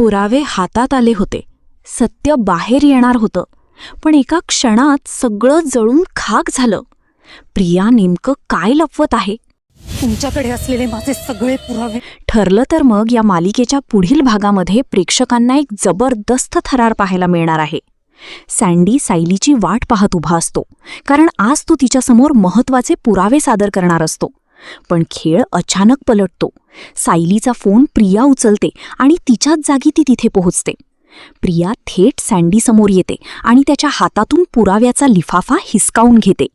पुरावे हातात आले होते. सत्य बाहेर येणार होतं. पण एका क्षणात सगळं जळून खाक झालं. प्रिया नेमकं काय लपवत आहे? तुमच्याकडे असलेले माझे सगळे पुरावे. ठरलं तर मग या मालिकेच्या पुढील भागामध्ये प्रेक्षकांना एक जबरदस्त थरार पाहायला मिळणार आहे. सँडी सायलीची वाट पाहत उभा असतो, कारण आज तो तिच्यासमोर महत्त्वाचे पुरावे सादर करणार असतो. पण खेळ अचानक पलटतो. सायलीचा फोन प्रिया उचलते आणि तिच्याच जागी ती तिथे पोहोचते. प्रिया थेट सँडीसमोर येते आणि त्याच्या हातातून पुराव्याचा लिफाफा हिसकावून घेते.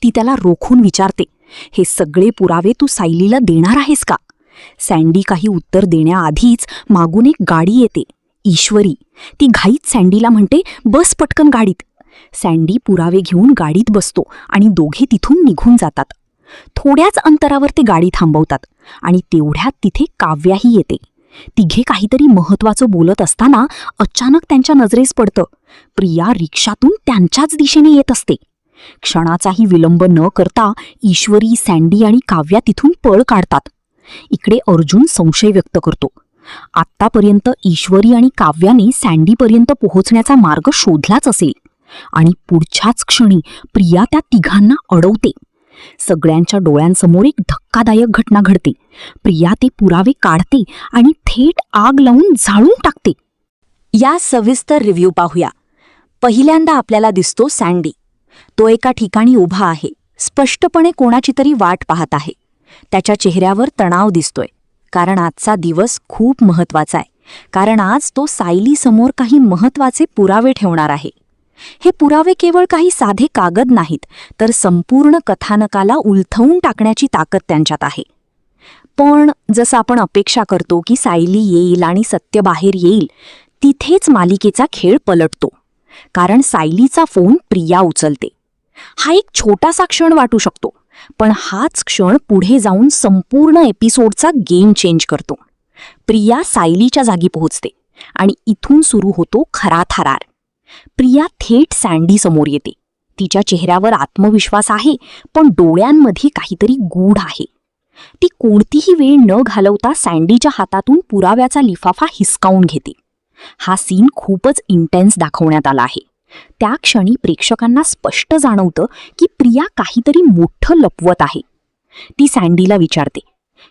ती त्याला रोखून विचारते, हे सगळे पुरावे तू सायलीला देणार आहेस का? सँडी काही उत्तर देण्याआधीच मागून एक गाडी येते. ईश्वरी. ती घाईत सँडीला म्हणते, बस पटकन गाडीत. सँडी पुरावे घेऊन गाडीत बसतो आणि दोघे तिथून निघून जातात. थोड्याच अंतरावर ते गाडी थांबवतात आणि तेवढ्यात तिथे काव्याही येते. तिघे काहीतरी महत्त्वाचं बोलत असताना अचानक त्यांच्या नजरेस पडतं. प्रिया रिक्षातून त्यांच्याच दिशेने येत असते. क्षणाचाही विलंब न करता ईश्वरी, सँडी आणि काव्या तिथून पळ काढतात. इकडे अर्जुन संशय व्यक्त करतो. आत्तापर्यंत ईश्वरी आणि काव्याने सँडीपर्यंत पोहोचण्याचा मार्ग शोधलाच असेल आणि पुढच्याच क्षणी प्रिया त्या तिघांना अडवते. सगळ्यांच्या डोळ्यांसमोर एक धक्कादायक घटना घडते. प्रिया ते पुरावे काढते आणि थेट आग लावून जाळून टाकते. या सविस्तर रिव्ह्यू पाहूया. पहिल्यांदा आपल्याला दिसतो सँडी. तो एका ठिकाणी उभा आहे. स्पष्टपणे कोणाची तरी वाट पाहत आहे. त्याच्या चेहऱ्यावर तणाव दिसतोय, कारण आजचा दिवस खूप महत्त्वाचा आहे. कारण आज तो सायलीसमोर काही महत्त्वाचे पुरावे ठेवणार आहे. हे पुरावे केवळ काही साधे कागद नाहीत, तर संपूर्ण कथानकाला उलथवून टाकण्याची ताकद त्यांच्यात आहे. पण जसं आपण अपेक्षा करतो की सायली येईल आणि सत्य बाहेर येईल, तिथेच मालिकेचा खेळ पलटतो. कारण सायलीचा फोन प्रिया उचलते. हा एक छोटासा क्षण वाटू शकतो, पण हाच क्षण पुढे जाऊन संपूर्ण एपिसोडचा गेम चेंज करतो. प्रिया सायलीच्या जागी पोहोचते आणि इथून सुरू होतो खरा थरार. प्रिया थेट सँडी समोर येते. तिच्या चेहऱ्यावर आत्मविश्वास आहे, पण डोळ्यांमध्ये काहीतरी गूढ आहे. ती कोणतीही वेळ न घालवता सँडीच्या हातातून पुराव्याचा लिफाफा हिसकावून घेते. हा सीन खूपच इंटेन्स दाखवण्यात आला आहे. त्या क्षणी प्रेक्षकांना स्पष्ट जाणवतं की प्रिया काहीतरी मोठं लपवत आहे. ती सँडीला विचारते,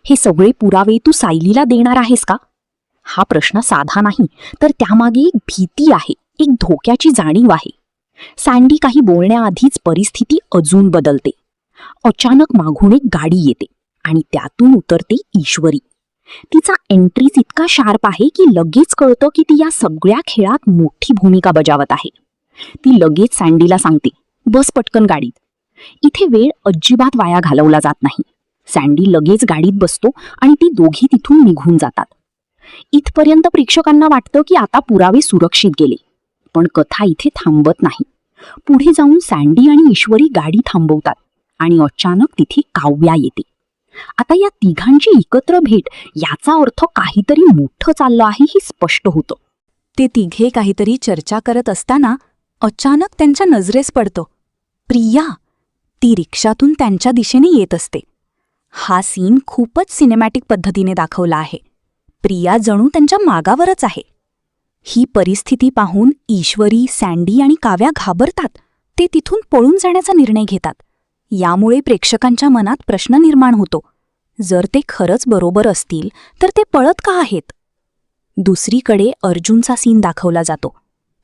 हे सगळे पुरावे तू सायलीला देणार आहेस का? हा प्रश्न साधा नाही, तर त्यामागे एक भीती आहे, एक धोक्याची जाणीव आहे. सँडी काही बोलण्याआधीच परिस्थिती अजून बदलते. अचानक मागून एक गाडी येते आणि त्यातून उतरते ईश्वरी. तिचा एंट्रीज इतका शार्प आहे की लगेच कळतं की ती या सगळ्या खेळात मोठी भूमिका बजावत आहे. ती लगेच सँडीला सांगते, बस पटकन गाडीत. इथे वेळ अजिबात वाया घालवला जात नाही. सँडी लगेच गाडीत बसतो आणि ती दोघी तिथून निघून जातात. इथपर्यंत प्रेक्षकांना वाटतं की आता पुरावे सुरक्षित गेले. पण कथा इथे थांबत नाही. पुढे जाऊन सँडी आणि ईश्वरी गाडी थांबवतात आणि अचानक तिथे काव्या येते. आता या तिघांची एकत्र भेट, याचा अर्थ काहीतरी मोठं चाललं आहे हे स्पष्ट होतं. ते तिघे काहीतरी चर्चा करत असताना अचानक त्यांच्या नजरेस पडतं प्रिया. ती रिक्षातून त्यांच्या दिशेने येत असते. हा सीन खूपच सिनेमॅटिक पद्धतीने दाखवला आहे. प्रिया जणू त्यांच्या मागावरच आहे. ही परिस्थिती पाहून ईश्वरी, सँडी आणि काव्या घाबरतात. ते तिथून पळून जाण्याचा निर्णय घेतात. यामुळे प्रेक्षकांच्या मनात प्रश्न निर्माण होतो, जर ते खरंच बरोबर असतील तर ते पळत का आहेत? दुसरीकडे अर्जुनचा सीन दाखवला जातो.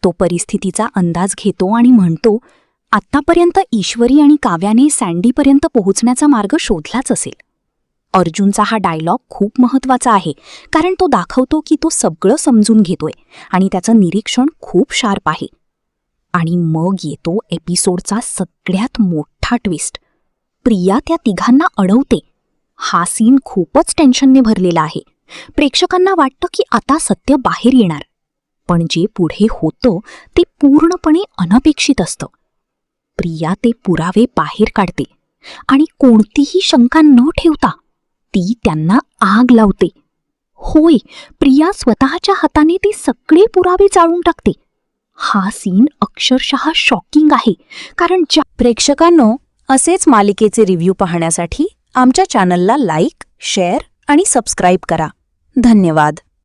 तो परिस्थितीचा अंदाज घेतो आणि म्हणतो, आत्तापर्यंत ईश्वरी आणि काव्याने सँडीपर्यंत पोहोचण्याचा मार्ग शोधलाच असेल. अर्जुनचा हा डायलॉग खूप महत्त्वाचा आहे, कारण तो दाखवतो की तो सगळं समजून घेतोय आणि त्याचं निरीक्षण खूप शार्प आहे. आणि मग येतो एपिसोडचा सगळ्यात मोठा ट्विस्ट. प्रिया त्या तिघांना अडवते. हा सीन खूपच टेन्शनने भरलेला आहे. प्रेक्षकांना वाटतं की आता सत्य बाहेर येणार, पण जे पुढे होतं ते पूर्णपणे अनपेक्षित असतं. प्रिया ते पुरावे बाहेर काढते आणि कोणतीही शंका न ठेवता ती त्यांना आग लावते. होय, प्रिया स्वतःच्या हाताने ते सगळे पुरावे जाळून टाकते. हा सीन अक्षरशः शॉकिंग आहे, कारण ज्या प्रेक्षकांनो असेच मालिकेचे रिव्ह्यू पाहण्यासाठी आमच्या चॅनलला लाईक, शेअर आणि सबस्क्राईब करा. धन्यवाद.